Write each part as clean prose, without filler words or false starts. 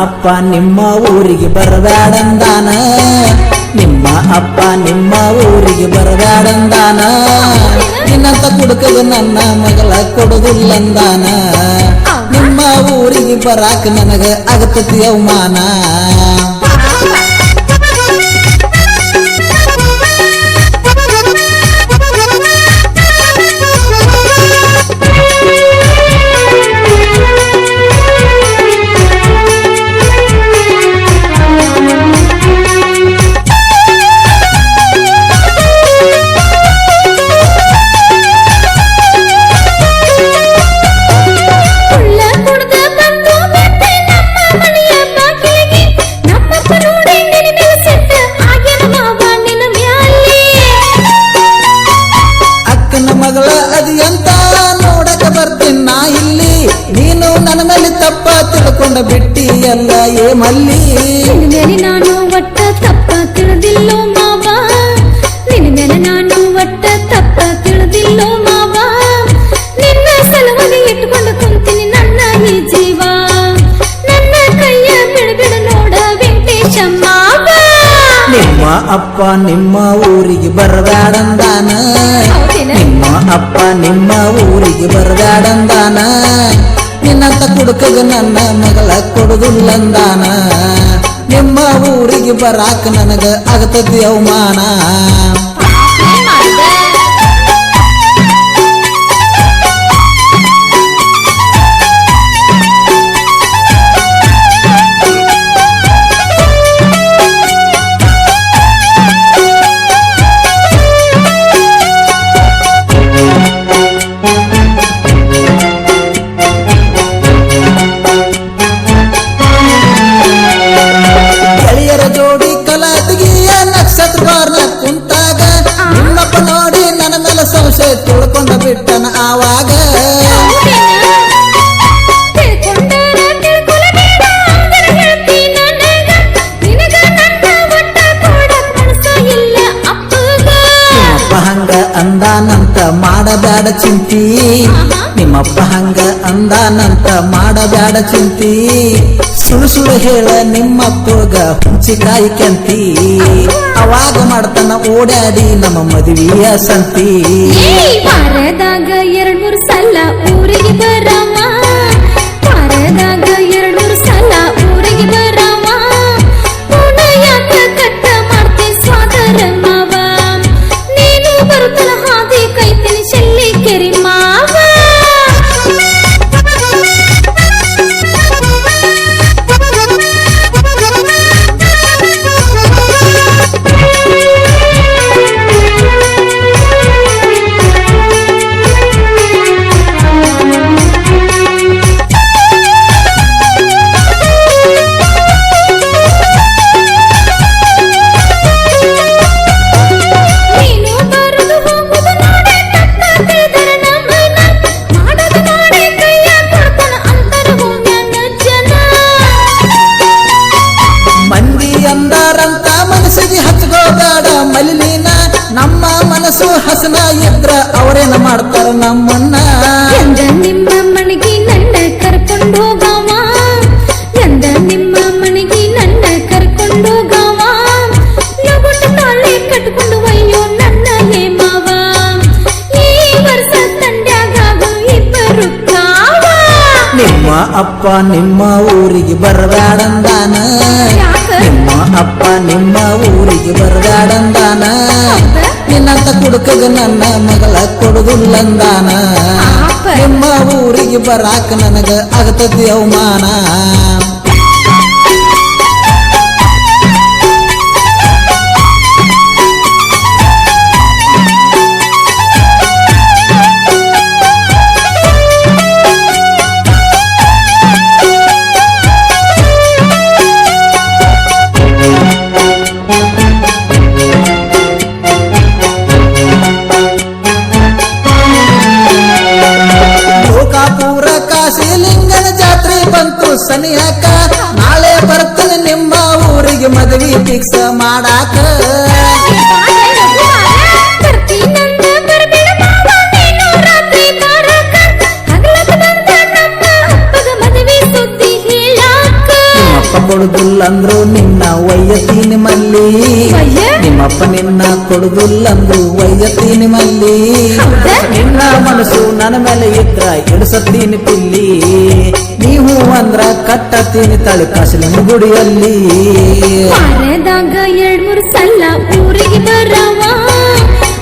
ಅಪ್ಪ ನಿಮ್ಮ ಊರಿಗೆ ಬರಬೇಡಂದಾನ ನಿಮ್ಮ ಅಪ್ಪ ನಿಮ್ಮ ಊರಿಗೆ ಬರಬೇಡಂದಾನ ನಿನ್ನಂತ ಕುಡುಕದ ನನ್ನ ಮಗಳ ಕೊಡುದಿಲ್ಲಂದಾನ ನಿಮ್ಮ ಊರಿಗೆ ಬರಾಕ ನನಗ ಆಗತತಿ ಅವಮಾನ ಬಿಟ್ಟಿ ಎಲ್ಲ ಏ ಮಲ್ಲಿ ನಿನ್ನ ನಾನು ಒಟ್ಟ ತಪ್ಪ ತಿಳಿದಿಲ್ಲೋ ಮಾವ ನಿನ್ನ ಮೇಲೆ ನಾನು ಒಟ್ಟ ತಪ್ಪ ತಿಳಿದಿಲ್ಲೋ ಮಾವ ನಿನ್ನ ಸಲುವಾಗಿ ಇಟ್ಕೊಂಡು ಕುಂತೀನಿ ನನ್ನ ಈ ಜೀವ ನನ್ನ ಕೈಯ ಬಿಡಬಿಡ ನೋಡ ವೆಂಕಟೇಶ ಮಾವ ನಿಮ್ಮ ಅಪ್ಪ ನಿಮ್ಮ ಊರಿಗೆ ಬರಬೇಡಂದಾನ ನಿಮ್ಮ ಅಪ್ಪ ನಿಮ್ಮ ಊರಿಗೆ ಬರಬೇಡಂದಾನ ನಿನ್ನಂತ ಕುಡುಕಗ ನನ್ನ ಮಗಳ ಕೊಡುದಿಲ್ಲಂದಾನ ನಿಮ್ಮ ಊರಿಗೆ ಬರಾಕ ನನಗ ಆಗತತಿ ಅವಮಾನ ತುಳ್ಕೊಂಡ ಬಿಟ್ಟನ ಆವಾಗ ನಿಮ್ಮಪ್ಪ ಹಂಗ ಅಂದಾನಂತ ಮಾಡಬೇಡ ಚಿಂತಿ ನಿಮ್ಮಪ್ಪ ಹಂಗ ಅಂದಾನಂತ ಮಾಡಬೇಡ ಚಿಂತಿ ಸುಳು ಸುಳು ಹೇಳ ನಿಮ್ಮಪ್ಪಗ ಹುಂಚಿಕಾಯಿ ಕೆಂತಿ ಅವಾಗ ಮಾಡ್ತಾನ ಓಡಾಡಿ ನಮ್ಮ ಮದುವೆಯ ಸಂತಿ ವಾರದಾಗ 2-3 ಸಲ ಊರಿಗೆ ಬರವ ವಾರದಾಗ 2-3 ಸಲ ಊರಿಗೆ ಬರವ ಯಾಕ ಕಟ್ಟ ಮಾಡ್ತೆ ಸ್ವಾದರ ಮಾವ ನೀನು ಬರುತ್ತಲ ಹಾದಿ ಕೈತೀನಿ ಶೆಲ್ಲಿ ಕೆರಿ ಮಾವ ಹಸನ ಇದ್ರ ಅವರೇನ ಮಾಡ್ತಾರ ನಮ್ಮನ್ನ ನಿಮ್ಮ ಮನೆಗೆ ನನ್ನ ಕರ್ಕೊಂಡು ಹೋಗವ ಎಂದ ನಿಮ್ಮ ಮನೆಗೆ ನನ್ನ ಕರ್ಕೊಂಡು ಹೋಗವ ಲಗುಟ ತಾಳಿ ಕಟ್ಕೊಂಡು ಅಯ್ಯೋ ನನ್ನ ಹೇಮವ ಈ ವರ್ಷ ತಂಡ್ಯಾಗ ಇಬ್ಬರು ಕಾವ ನಿಮ್ಮ ಅಪ್ಪ ನಿಮ್ಮ ಊರಿಗೆ ಬರಬೇಡಂದಾನ ನಿಮ್ಮ ಅಪ್ಪ ನಿಮ್ಮ ಊರಿಗೆ ಬರಬೇಡಂದಾನ ನಿನ್ನಂತ ಕುಡುಕಗ ನನ್ನ ಮಗಳ ಕೊಡುದಿಲ್ಲಂದಾನ ನಿಮ್ಮ ಊರಿಗೆ ಬರಾಕ ನನಗ ಆಗತತಿ ಅವಮಾನ ಲೋಕಾಪುರ ಕಾಶಿಲಿಂಗನ ಜಾತ್ರೆ ಬಂತು ಸನಿಯಾಕ ನಾಳೆ ಬರ್ತನೆ ನಿಮ್ಮ ಊರಿಗೆ ಮದುವೆ ಫಿಕ್ಸ್ ಮಾಡಾಕ ನಿಮ್ಮಪ್ಪ ಕೊಡುದಿಲ್ಲಂದ್ರು ನಿನ್ನ ವಯ್ಯತೀನಿ ಮಲ್ಲಿ ನಿಮ್ಮಪ್ಪ ನಿನ್ನ ಕೊಡುದಿಲ್ಲಂದ್ರು ವಯ್ಯತೀನಿ ಮಲ್ಲಿ ನಿನ್ನ ಮನಸ್ಸು ನನ್ನ ಮೇಲೆ ಇದ್ರ ಇಳಿಸತ್ತೀನಿ ಪಿಲ್ಲಿ ನೀವು ಅಂದ್ರ ಕಟ್ಟತೀನಿ ತಳಿ ಕಾಸಿನ ಗುಡಿಯಲ್ಲಿ ವಾರದಾಗ 2-3 ಸಲ ಊರಿಗೆ ಬರವ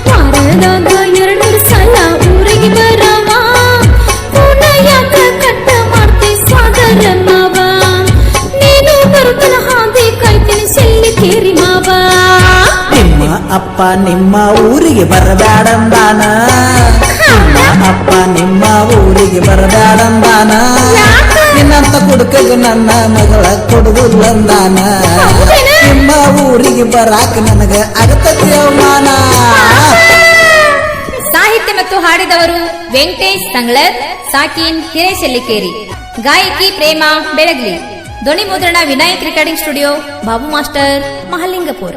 ವಾರದಾಗ 2-3 ಸಲ ಊರಿಗೆ ಬರವ ಯಾಕ ಕಟ್ಟ ಮಾಡ್ತಿ ಸಾಗರ ಮಾವ ನೀನು ಬರುತ್ತಲ ಹಾದಿ ಕಾಯ್ತೀನಿ ಸೆಲ್ಲಿ ಕೇರಿ ಮಾವ ನಿಮ್ಮ ಅಪ್ಪ ನಿಮ್ಮ ಊರಿಗೆ ಬರಬ್ಯಾಡಂದಾನ ನಿಮ್ಮ ಅಪ್ಪ ನಿಮ್ಮ ಊರಿಗೆ ಬರಬ್ಯಾಡಂದಾನ ನಿನ್ನಂತ ಕುಡುಕಗ ನನ್ನ ಮಗಳ ಕೊಡುದಿಲ್ಲಂದಾನ ನಿಮ್ಮ ಊರಿಗೆ ಬರಾಕ ನನಗ ಆಗತತಿ ಅವಮಾನ ಸಾಹಿತ್ಯ ಮತ್ತು ಹಾಡಿದವರು ವೆಂಕಟೇಶ್ ಸಂಗ್ಲರ್, ಸಾಕಿನ್ ಹಿರೇಶೆಲ್ಲಿಕೇರಿ. ಗಾಯಕಿ ಪ್ರೇಮ ಬೆಳಗ್ಲಿ. ಧ್ವನಿ ಮುದ್ರಣ Vinayak recording studio, Babu master, Mahalingapura.